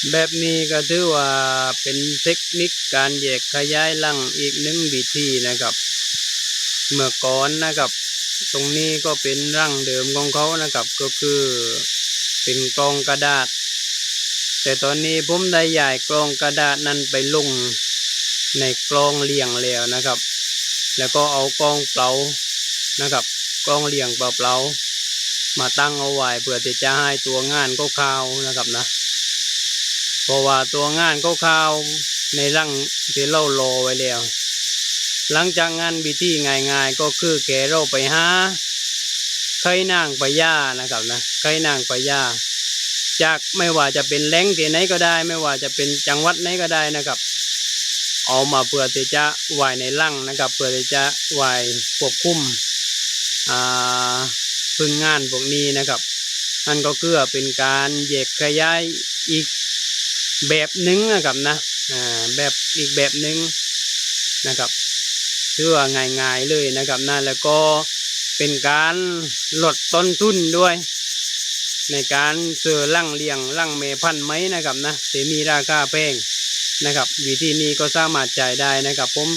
แบบนี้ก็ถือว่าเป็นเทคนิคการแยกขยายรังอีกหนึ่งวิธีนะครับเมื่อก่อนนะครับตรงนี้ก็เป็นรังเดิมของเขานะครับก็คือเป็นกล่องกระดาษแต่ตอนนี้ผมได้ย้ายกล่องกระดาษนั้นไปลงในกล่องเลี้ยงแล้วนะครับแล้วก็เอากล่องเปล่านะครับกล่องเลี้ยงเปล่าๆมาตั้งเอาไว้เพื่อที่จะให้ตัวงานเขาขาวนะครับนะเพราะว่าตัวงานเขาขาวในรังที่เรารอไว้แล้วหลังจากงานวิธีง่ายๆก็คือแกเราไปหาไข่นางพญานะครับนะไข่นางพญาจากไม่ว่าจะเป็นแหล่งที่ไหนก็ได้ไม่ว่าจะเป็นจังหวัดไหนก็ได้นะครับเอามาเพื่อที่จะไว้ในรังนะครับเพื่อที่จะไว้ควบคุมพึ่งงานพวกนี้นะครับนั่นก็คือเป็นการแยกขยายอีกแบบหนึ่งนะครับนะแบบอีกแบบหนึ่งนะครับถือว่าง่ายๆเลยนะครับนะแล้วก็เป็นการลดต้นทุนด้วยในการซื้อรังเลี้ยงรังแม่พันธุ์ไหมนะครับนะที่มีราคาแพงนะครับวิธีนี้ก็สามารถจ่ายได้นะครับผม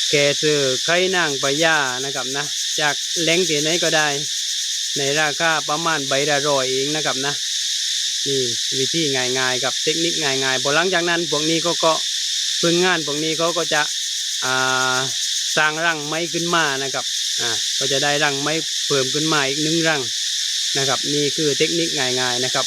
แค่ซื้อไข่นางพญานะครับนะจากแหล่งที่ไหนก็ได้ในราคาประมาณใบละ100เองนะครับนะนี่วิธีง่ายๆกับเทคนิคง่ายๆพอหลังจากนั้นพวกนี้ก็พึ่งงานพวกนี้เขาก็จะสร้างรังไม้ขึ้นมานะครับก็จะได้รังไม้เพิ่มขึ้นมาอีก1 รังนะครับนี่คือเทคนิคง่ายๆนะครับ